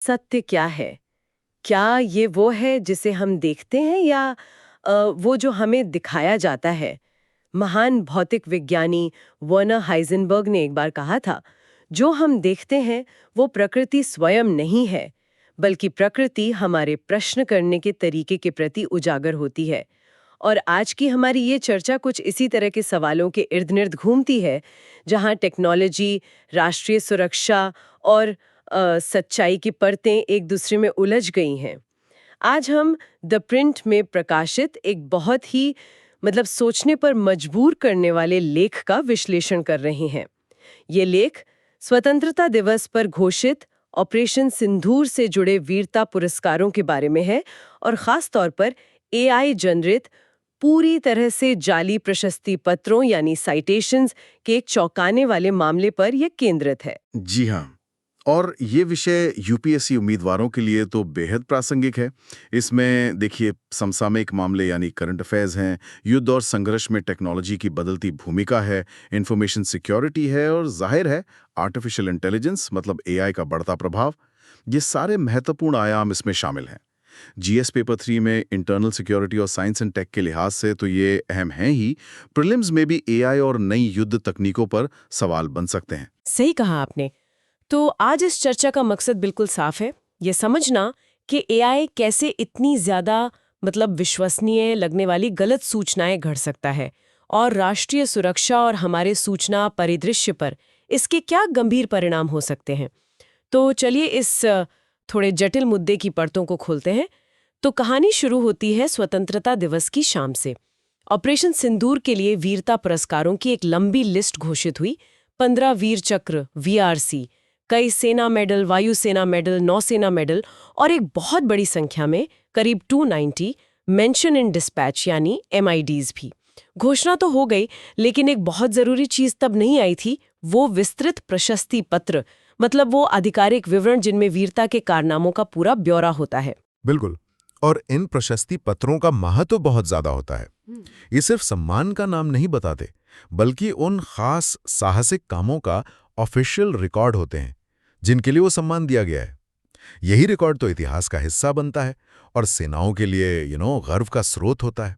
सत्य क्या है? क्या ये वो है जिसे हम देखते हैं या वो जो हमें दिखाया जाता है? महान भौतिक विज्ञानी वर्नर हाइजेनबर्ग ने एक बार कहा था, जो हम देखते हैं वो प्रकृति स्वयं नहीं है, बल्कि प्रकृति हमारे प्रश्न करने के तरीके के प्रति उजागर होती है। और आज की हमारी ये चर्चा कुछ इसी तरह के सवालों के इर्द-गिर्द घूमती है, जहां टेक्नोलॉजी, राष्ट्रीय सुरक्षा और सच्चाई की परतें एक दूसरे में उलझ गई हैं। आज हम द प्रिंट में प्रकाशित एक बहुत ही सोचने पर मजबूर करने वाले लेख का विश्लेषण कर रहे हैं। ये लेख स्वतंत्रता दिवस पर घोषित ऑपरेशन सिंदूर से जुड़े वीरता पुरस्कारों के बारे में है और खास तौर पर एआई जनरेट पूरी तरह से जाली प्रशस्ति पत्रों यानी साइटेशंस के एक चौंकाने वाले मामले पर यह केंद्रित है। जी हाँ। और ये विषय यूपीएससी उम्मीदवारों के लिए तो बेहद प्रासंगिक है। इसमें देखिए समसामयिक मामले यानी करंट अफेयर्स हैं, युद्ध और संघर्ष में टेक्नोलॉजी की बदलती भूमिका है, इंफॉर्मेशन सिक्योरिटी है और जाहिर है आर्टिफिशियल इंटेलिजेंस मतलब एआई का बढ़ता प्रभाव। ये सारे महत्वपूर्ण आयाम इसमें शामिल हैं। जीएस पेपर 3 में इंटरनल सिक्योरिटी और साइंस एंड टेक के लिहाज से तो ये अहम है ही, प्रीलिम्स में भी एआई और नई युद्ध तकनीकों पर सवाल बन सकते हैं। सही कहा आपने। तो आज इस चर्चा का मकसद बिल्कुल साफ है, ये समझना कि एआई कैसे इतनी ज्यादा विश्वसनीय लगने वाली गलत सूचनाएं गढ़ सकता है और राष्ट्रीय सुरक्षा और हमारे सूचना परिदृश्य पर इसके क्या गंभीर परिणाम हो सकते हैं। तो चलिए इस थोड़े जटिल मुद्दे की परतों को खोलते हैं। तो कहानी शुरू होती है स्वतंत्रता दिवस की शाम से। ऑपरेशन सिंदूर के लिए वीरता पुरस्कारों की एक लंबी लिस्ट घोषित हुई। 15 वीर चक्र वीआरसी, कई सेना मेडल, वायुसेना मेडल, नौसेना मेडल और एक बहुत बड़ी संख्या में करीब 290 मेंशन इन डिस्पैच यानी एमआईडीज भी। घोषणा तो हो गई, लेकिन एक बहुत जरूरी चीज तब नहीं आई थी, वो विस्तृत प्रशस्ति पत्र, वो आधिकारिक विवरण जिनमें वीरता के कारनामों का पूरा ब्यौरा होता है। बिल्कुल। और इन प्रशस्ति पत्रों का महत्व बहुत ज्यादा होता है। ये सिर्फ सम्मान का नाम नहीं बताते, बल्कि उन खास साहसिक कामों का ऑफिशियल रिकॉर्ड होते हैं जिनके लिए वो सम्मान दिया गया है। यही रिकॉर्ड तो इतिहास का हिस्सा बनता है और सेनाओं के लिए गर्व का स्रोत होता है।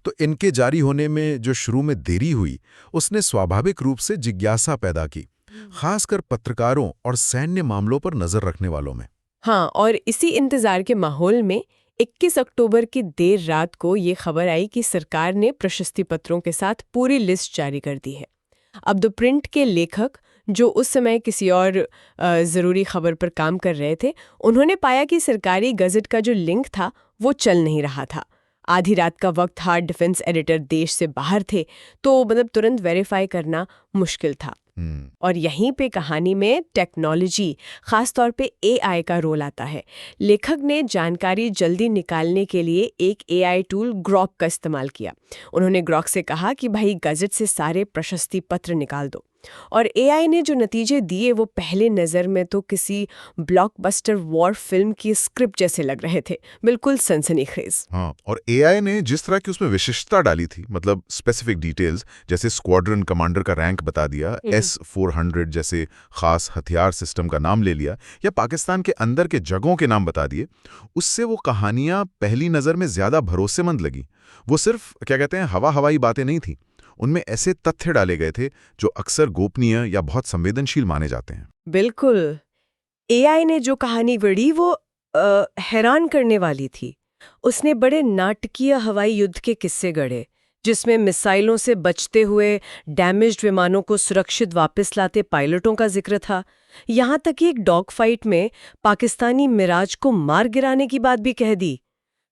तो इनके जारी होने में जो शुरू में देरी हुई, उसने स्वाभाविक रूप से जिज्ञासा पैदा की, खासकर पत्रकारों और सैन्य मामलों पर नजर रखने वालों में। हाँ, और इसी इंतजार के माहौल में 21 अक्टूबर की देर रात को ये खबर आई कि सरकार ने प्रशस्ति पत्रों के साथ पूरी लिस्ट जारी कर दी है। अब द प्रिंट के लेखक, जो उस समय किसी और ज़रूरी खबर पर काम कर रहे थे, उन्होंने पाया कि सरकारी गज़ट का जो लिंक था वो चल नहीं रहा था। आधी रात का वक्त था, डिफेंस एडिटर देश से बाहर थे, तो तुरंत वेरीफाई करना मुश्किल था। और यहीं पे कहानी में टेक्नोलॉजी, खास तौर पे एआई का रोल आता है। लेखक ने जानकारी जल्दी निकालने के लिए एक एआई टूल ग्रॉक का इस्तेमाल किया। उन्होंने ग्रॉक से कहा कि भाई गज़ट से सारे प्रशस्ति पत्र निकाल दो, और एआई ने जो नतीजे दिए वो पहले नज़र में तो किसी ब्लॉकबस्टर वॉर फिल्म की स्क्रिप्ट जैसे लग रहे थे, बिल्कुल सनसनीखेज। हाँ, और एआई ने जिस तरह की उसमें विशिष्टता डाली थी, स्पेसिफिक डिटेल्स, जैसे स्क्वाड्रन कमांडर का रैंक बता दिया, S-400 जैसे खास हथियार सिस्टम का नाम ले लिया, या पाकिस्तान के अंदर के जगहों के नाम बता दिए, उससे वो कहानियां पहली नज़र में ज्यादा भरोसेमंद लगी। वो सिर्फ हवाई बातें नहीं थी, उनमें ऐसे तथ्य डाले गए थे जो अक्सर गोपनीय या बहुत संवेदनशील माने जाते हैं। बिल्कुल। एआई ने जो कहानी गढ़ी वो हैरान करने वाली थी। उसने बड़े नाटकीय हवाई युद्ध के किस्से गढ़े, जिसमें मिसाइलों से बचते हुए डैमेज्ड विमानों को सुरक्षित वापस लाते पायलटों का जिक्र था। यहाँ तक कि एक डॉग फाइट में पाकिस्तानी मिराज को मार गिराने की बात भी कह दी।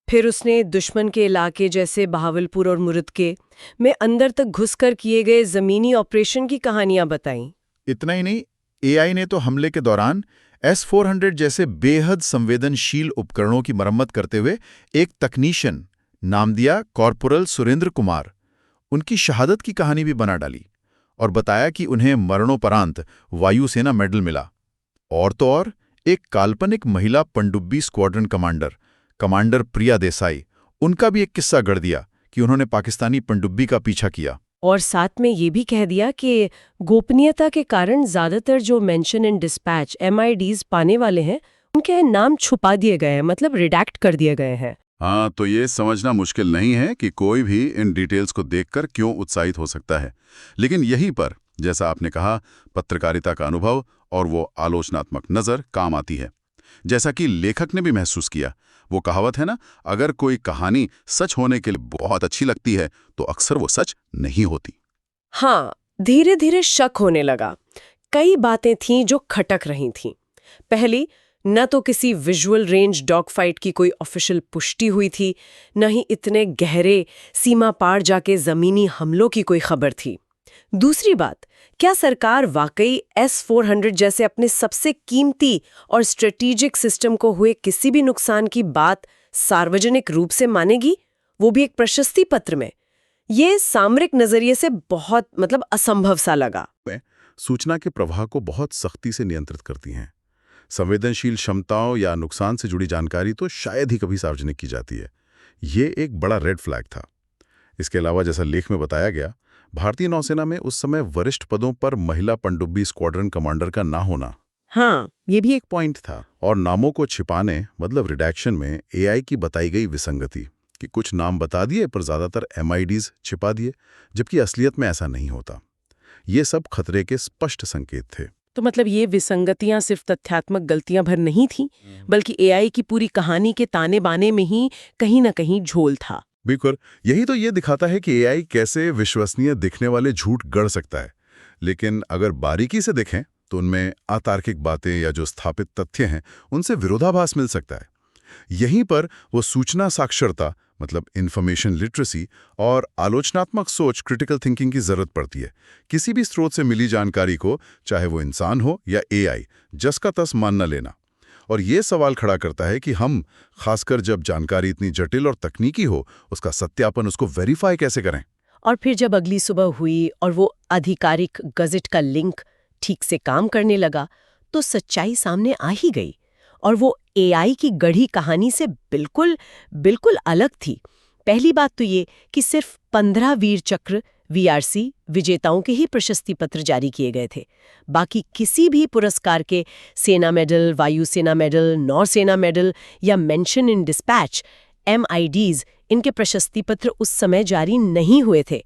फिर उसने दुश्मन के इलाके जैसे बहावलपुर और मुर्दके में अंदर तक घुसकर किए गए जमीनी ऑपरेशन की कहानियां बताईं। इतना ही नहीं, एआई ने तो हमले के दौरान S-400 जैसे बेहद संवेदनशील उपकरणों की मरम्मत करते हुए एक तकनीशियन नाम दिया कॉर्पोरल सुरेंद्र कुमार, उनकी शहादत की कहानी भी बना डाली और बताया कि उन्हें मरणोपरांत वायुसेना मेडल मिला। और तो और एक काल्पनिक महिला पनडुब्बी स्क्वाड्रन कमांडर प्रिया देसाई, उनका भी एक किस्सा गढ़ दिया कि उन्होंने पाकिस्तानी पनडुब्बी का पीछा किया। और साथ में ये भी कह दिया कि गोपनीयता के कारण ज्यादातर जो मेंशन इन डिस्पैच MIDs पाने वाले हैं उनके नाम छुपा दिए गए हैं, मतलब रिडैक्ट कर दिए गए हैं। हाँ, तो ये समझना मुश्किल नहीं है कि कोई भी इन डिटेल्स को देखकर क्यों उत्साहित हो सकता है। लेकिन यहीं पर, जैसा आपने कहा, पत्रकारिता का अनुभव और वो आलोचनात्मक नज़र काम आती है। जैसा कि लेखक ने भी महसूस किया, वो कहावत है ना, अगर कोई कहानी सच होने के लिए बहुत अच्छी लगती है तो अक्सर वो सच नहीं होती। हाँ, धीरे धीरे शक होने लगा। कई बातें थीं जो खटक रही थीं। पहली, न तो किसी विजुअल रेंज डॉग फाइट की कोई ऑफिशियल पुष्टि हुई थी, न ही इतने गहरे सीमा पार जाके जमीनी हमलों की कोई खबर थी। दूसरी बात, क्या सरकार वाकई S-400 जैसे अपने सबसे कीमती और स्ट्रेटेजिक सिस्टम को हुए किसी भी नुकसान की बात सार्वजनिक रूप से मानेगी, वो भी एक प्रशस्ति पत्र में? ये सामरिक नजरिए से बहुत असंभव सा लगा। सूचना के प्रवाह को बहुत सख्ती से नियंत्रित करती हैं। संवेदनशील क्षमताओं या नुकसान से जुड़ी जानकारी तो शायद ही कभी सार्वजनिक की जाती है। ये एक बड़ा रेड फ्लैग था। इसके अलावा, जैसा लेख में बताया गया, भारतीय नौसेना में उस समय वरिष्ठ पदों पर महिला पनडुब्बी स्क्वाड्रन कमांडर का ना होना, हाँ, ये भी एक पॉइंट था। और नामों को छिपाने, मतलब रिडैक्शन में एआई की बताई गई विसंगति कि कुछ नाम बता दिए पर ज्यादातर MIDs छिपा दिए, जबकि असलियत में ऐसा नहीं होता। ये सब खतरे के स्पष्ट संकेत थे। तो मतलब ये विसंगतियां सिर्फ तथ्यात्मक गलतियां भर नहीं थी, बल्कि एआई की पूरी कहानी के ताने बाने में ही कहीं ना कहीं झोल था। बिल्कुल, यही तो ये दिखाता है कि एआई कैसे विश्वसनीय दिखने वाले झूठ गढ़ सकता है। लेकिन अगर बारीकी से देखें तो उनमें अतार्किक बातें या जो स्थापित तथ्य हैं उनसे विरोधाभास मिल सकता है। यहीं पर वो सूचना साक्षरता, मतलब इंफॉर्मेशन लिटरेसी, और आलोचनात्मक सोच, क्रिटिकल थिंकिंग की जरूरत पड़ती है। किसी भी स्रोत से मिली जानकारी को, चाहे वो इंसान हो या एआई, जस का तस मान न लेना। और ये सवाल खड़ा करता है कि हम, खासकर जब जानकारी इतनी जटिल और तकनीकी हो, उसका सत्यापन, उसको वेरीफाई कैसे करें। और फिर जब अगली सुबह हुई और वो आधिकारिक गज़ेट का लिंक ठीक से काम करने लगा, तो सच्चाई सामने आ ही गई। और वो एआई की गढ़ी कहानी से बिल्कुल अलग थी। पहली बात तो ये कि सिर्फ 15 वीर चक्र VRC विजेताओं के ही प्रशस्ति पत्र जारी किए गए थे। बाकी किसी भी पुरस्कार के सेना मेडल, वायुसेना मेडल, नौसेना मेडल या मेंशन इन डिस्पैच MIDs, इनके प्रशस्ति पत्र उस समय जारी नहीं हुए थे।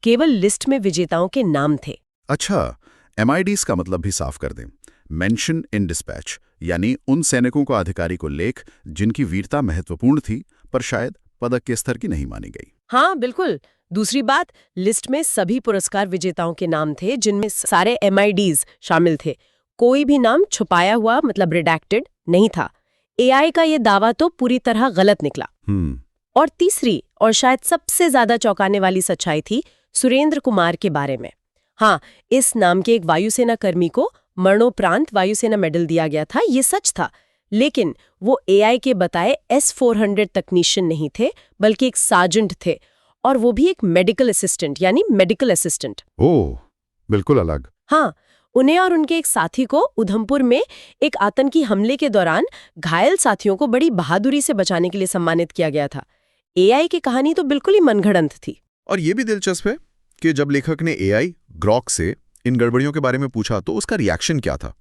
केवल लिस्ट में विजेताओं के नाम थे। अच्छा, MIDs का मतलब भी साफ कर दें। मेंशन इन डिस्पैच यानी उन सैनिकों का आधिकारिक उल्लेख जिनकी वीरता महत्वपूर्ण थी पर शायद पदक के स्तर की नहीं मानी गई। हाँ, बिल्कुल। दूसरी बात, लिस्ट में सभी पुरस्कार विजेताओं के नाम थे, जिनमें सारे MIDs शामिल थे। कोई भी नाम छुपाया हुआ, मतलब रिडैक्टेड नहीं था। एआई का ये दावा तो पूरी तरह गलत निकला। और तीसरी और शायद सबसे ज्यादा चौंकाने वाली सच्चाई थी सुरेंद्र कुमार के बारे में। हाँ, इस नाम के एक वायुसेना कर्मी को मरणोपरांत वायुसेना मेडल दिया गया था, ये सच था। लेकिन वो एआई के बताए S-400 तकनीशियन नहीं थे, बल्कि एक सार्जेंट थे, और वो भी एक मेडिकल असिस्टेंट, यानी मेडिकल असिस्टेंट। ओह, बिल्कुल अलग। हाँ, उन्हें और उनके एक साथी को उधमपुर में एक आतंकी हमले के दौरान घायल साथियों को बड़ी बहादुरी से बचाने के लिए सम्मानित किया गया था। एआई की कहानी तो बिल्कुल ही मनगढ़ंत थी। और ये भी दिलचस्प है कि जब लेखक ने एआई ग्रॉक से इन गड़बड़ियों के बारे में पूछा तो उसका रिएक्शन क्या था।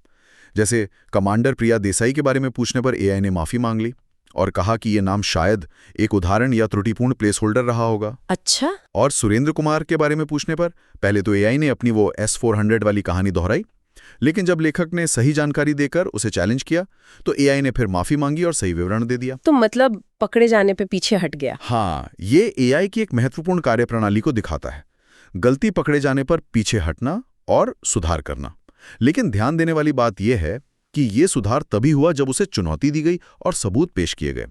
जैसे कमांडर प्रिया देसाई के बारे में पूछने पर एआई ने माफी मांग ली और कहा कि ये नाम शायद एक उदाहरण या त्रुटिपूर्ण प्लेस होल्डर रहा होगा। अच्छा। और सुरेंद्र कुमार के बारे में पूछने पर पहले तो एआई ने अपनी वो S-400 वाली कहानी दोहराई, लेकिन जब लेखक ने सही जानकारी देकर उसे चैलेंज किया तो एआई ने फिर माफी मांगी और सही विवरण दे दिया। तो मतलब पकड़े जाने पे पीछे हट गया। हाँ, ये एआई की एक महत्वपूर्ण कार्यप्रणाली को दिखाता है। गलती पकड़े जाने पर पीछे हटना और सुधार करना। लेकिन ध्यान देने वाली बात यह है कि ये सुधार तभी हुआ जब उसे चुनौती दी गई और सबूत पेश किए गए।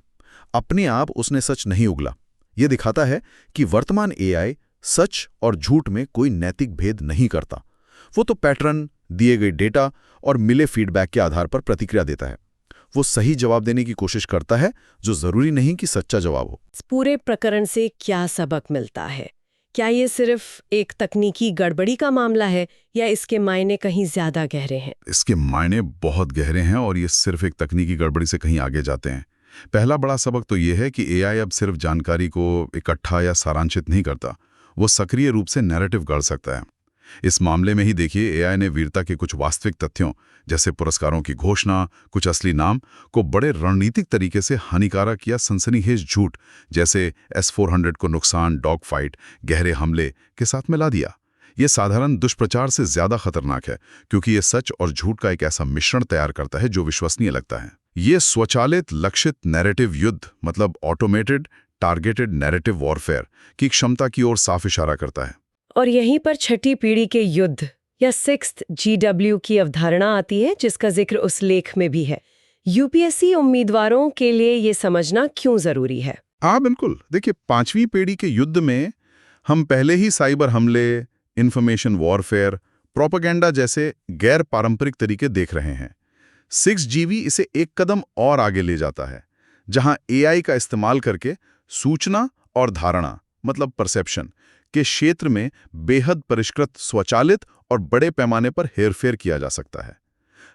अपने आप उसने सच नहीं उगला। यह दिखाता है कि वर्तमान एआई सच और झूठ में कोई नैतिक भेद नहीं करता। वो तो पैटर्न, दिए गए डेटा और मिले फीडबैक के आधार पर प्रतिक्रिया देता है। वो सही जवाब देने की कोशिश करता है, जो जरूरी नहीं कि सच्चा जवाब हो। इस पूरे प्रकरण से क्या सबक मिलता है? क्या ये सिर्फ एक तकनीकी गड़बड़ी का मामला है या इसके मायने कहीं ज्यादा गहरे हैं? इसके मायने बहुत गहरे हैं और ये सिर्फ एक तकनीकी गड़बड़ी से कहीं आगे जाते हैं। पहला बड़ा सबक तो ये है कि एआई अब सिर्फ जानकारी को इकट्ठा या सारांशित नहीं करता, वो सक्रिय रूप से नैरेटिव गढ़ सकता है। इस मामले में ही देखिए एआई ने वीरता के कुछ वास्तविक तथ्यों जैसे पुरस्कारों की घोषणा, कुछ असली नाम को बड़े रणनीतिक तरीके से हानिकारक या सनसनीखेज झूठ जैसे S-400 को नुकसान, डॉग फाइट, गहरे हमले के साथ मिला दिया। ये साधारण दुष्प्रचार से ज्यादा खतरनाक है क्योंकि ये सच और झूठ का एक ऐसा मिश्रण तैयार करता है जो विश्वसनीय लगता है। ये स्वचालित लक्षित नैरेटिव युद्ध मतलब ऑटोमेटेड टारगेटेड नैरेटिव वॉरफेयर की क्षमता की ओर साफ इशारा करता है। और यहीं पर छठी पीढ़ी के युद्ध या 6th GW की अवधारणा आती है जिसका जिक्र उस लेख में भी है। यूपीएससी उम्मीदवारों के लिए ये समझना क्यों जरूरी है? हाँ बिल्कुल, देखिए 5वीं पीढ़ी के युद्ध में हम पहले ही साइबर हमले, इंफॉर्मेशन वॉरफेयर, प्रोपेगेंडा जैसे गैर पारंपरिक तरीके देख रहे हैं। 6GB इसे एक कदम और आगे ले जाता है, जहां एआई का इस्तेमाल करके सूचना और धारणा मतलब परसेप्शन के क्षेत्र में बेहद परिष्कृत, स्वचालित और बड़े पैमाने पर हेरफेर किया जा सकता है।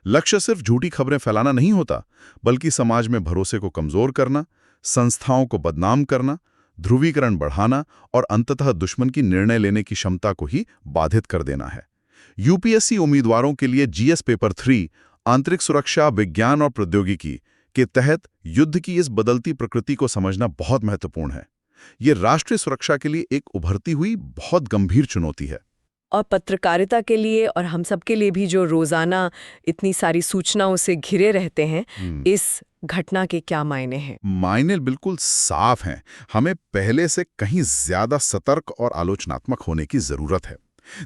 लक्ष्य सिर्फ झूठी खबरें फैलाना नहीं होता, बल्कि समाज में भरोसे को कमजोर करना, संस्थाओं को बदनाम करना, ध्रुवीकरण बढ़ाना और अंततः दुश्मन की निर्णय लेने की क्षमता को ही बाधित कर देना है। यूपीएससी उम्मीदवारों के लिए जीएस पेपर 3 आंतरिक सुरक्षा, विज्ञान और प्रौद्योगिकी के तहत युद्ध की इस बदलती प्रकृति को समझना बहुत महत्वपूर्ण है। ये राष्ट्रीय सुरक्षा के लिए एक उभरती हुई बहुत गंभीर चुनौती है। और पत्रकारिता के लिए और हम सब के लिए भी जो रोजाना इतनी सारी सूचनाओं से घिरे रहते हैं, इस घटना के क्या मायने हैं? मायने बिल्कुल साफ हैं। हमें पहले से कहीं ज्यादा सतर्क और आलोचनात्मक होने की जरूरत है।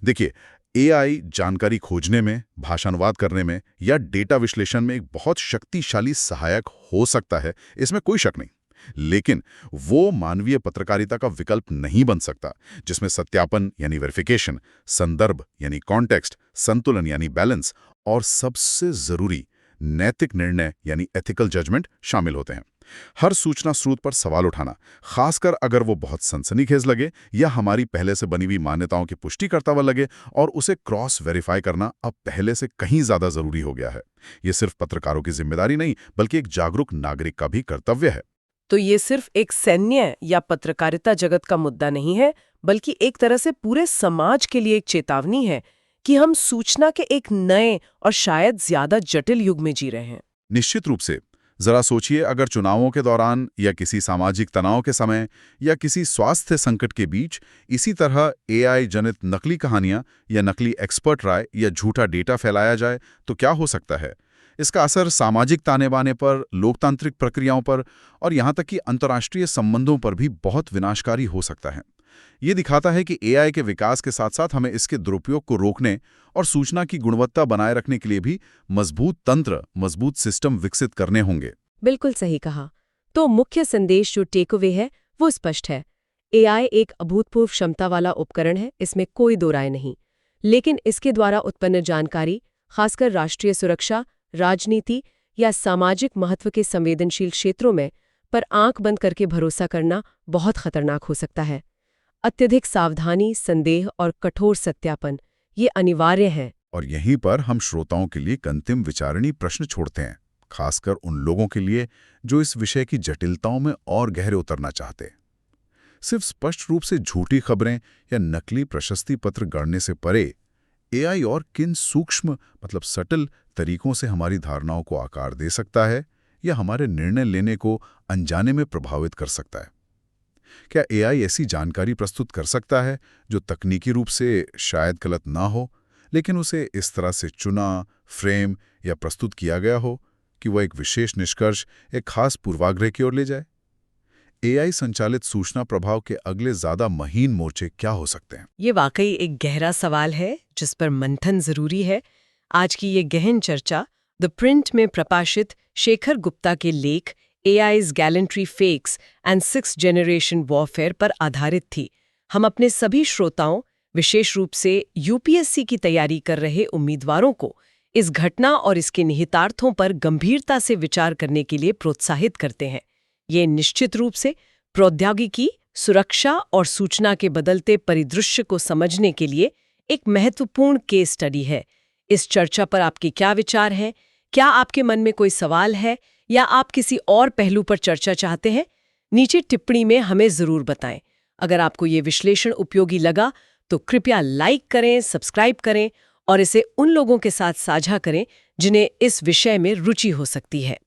देखिए, एआई जानकारी खोजने में, भाषानुवाद करने में या डेटा विश्लेषण में एक बहुत शक्तिशाली सहायक हो सकता है, इसमें कोई शक नहीं। लेकिन वो मानवीय पत्रकारिता का विकल्प नहीं बन सकता, जिसमें सत्यापन यानी वेरिफिकेशन, संदर्भ यानी कॉन्टेक्स्ट, संतुलन यानी बैलेंस और सबसे जरूरी नैतिक निर्णय यानी एथिकल जजमेंट शामिल होते हैं। हर सूचना स्रोत पर सवाल उठाना, खासकर अगर वो बहुत सनसनीखेज लगे या हमारी पहले से बनी हुई मान्यताओं की पुष्टि करता हुआ लगे, और उसे क्रॉस वेरीफाई करना अब पहले से कहीं ज्यादा जरूरी हो गया है। ये सिर्फ पत्रकारों की जिम्मेदारी नहीं, बल्कि एक जागरूक नागरिक का भी कर्तव्य है। तो ये सिर्फ एक सैन्य या पत्रकारिता जगत का मुद्दा नहीं है, बल्कि एक तरह से पूरे समाज के लिए एक चेतावनी है कि हम सूचना के एक नए और शायद ज्यादा जटिल युग में जी रहे हैं। निश्चित रूप से। जरा सोचिए, अगर चुनावों के दौरान या किसी सामाजिक तनाव के समय या किसी स्वास्थ्य संकट के बीच इसी तरह एआई जनित नकली कहानियां या नकली एक्सपर्ट राय या झूठा डेटा फैलाया जाए तो क्या हो सकता है। इसका असर सामाजिक ताने-बाने पर, लोकतांत्रिक प्रक्रियाओं पर और यहां तक कि अंतर्राष्ट्रीय संबंधों पर भी बहुत विनाशकारी हो सकता है। ये दिखाता है कि एआई के विकास के साथ साथ हमें इसके दुरुपयोग को रोकने और सूचना की गुणवत्ता बनाए रखने के लिए भी मजबूत तंत्र, मजबूत सिस्टम विकसित करने होंगे। बिल्कुल सही कहा। तो मुख्य संदेश जो टेक अवे है वो स्पष्ट है। एआई एक अभूतपूर्व क्षमता वाला उपकरण है, इसमें कोई दो राय नहीं। लेकिन इसके द्वारा उत्पन्न जानकारी, खासकर राष्ट्रीय सुरक्षा, राजनीति या सामाजिक महत्व के संवेदनशील क्षेत्रों में पर आंख बंद करके भरोसा करना बहुत खतरनाक हो सकता है। अत्यधिक सावधानी, संदेह और कठोर सत्यापन ये अनिवार्य है। और यहीं पर हम श्रोताओं के लिए एक अंतिम विचारणीय प्रश्न छोड़ते हैं, खासकर उन लोगों के लिए जो इस विषय की जटिलताओं में और गहरे उतरना चाहते। सिर्फ स्पष्ट रूप से झूठी खबरें या नकली प्रशस्ति पत्र गढ़ने से परे एआई और किन सूक्ष्म मतलब सटल तरीकों से हमारी धारणाओं को आकार दे सकता है या हमारे निर्णय लेने को अनजाने में प्रभावित कर सकता है। क्या एआई ऐसी जानकारी प्रस्तुत कर सकता है जो तकनीकी रूप से शायद गलत ना हो, लेकिन उसे इस तरह से चुना, फ्रेम या प्रस्तुत किया गया हो कि वह एक विशेष निष्कर्ष, एक खास पूर्वाग्रह की ओर ले जाए? एआई संचालित सूचना प्रभाव के अगले ज्यादा महीन मोर्चे क्या हो सकते हैं? ये वाकई एक गहरा सवाल है जिस पर मंथन जरूरी है। आज की ये गहन चर्चा द प्रिंट में प्रकाशित शेखर गुप्ता के लेख AI's gallantry fakes and 6th generation warfare पर आधारित थी। हम अपने सभी श्रोताओं, विशेष रूप से यूपीएससी की तैयारी कर रहे उम्मीदवारों को इस घटना और इसके निहितार्थों पर गंभीरता से विचार करने के लिए प्रोत्साहित करते हैं। ये निश्चित रूप से प्रौद्योगिकी, सुरक्षा और सूचना के बदलते परिदृश्य को समझने के लिए एक महत्वपूर्ण केस स्टडी है। इस चर्चा पर आपके क्या विचार हैं? क्या आपके मन में कोई सवाल है या आप किसी और पहलू पर चर्चा चाहते हैं? नीचे टिप्पणी में हमें जरूर बताएं। अगर आपको ये विश्लेषण उपयोगी लगा तो कृपया लाइक करें, सब्सक्राइब करें और इसे उन लोगों के साथ साझा करें जिन्हें इस विषय में रुचि हो सकती है।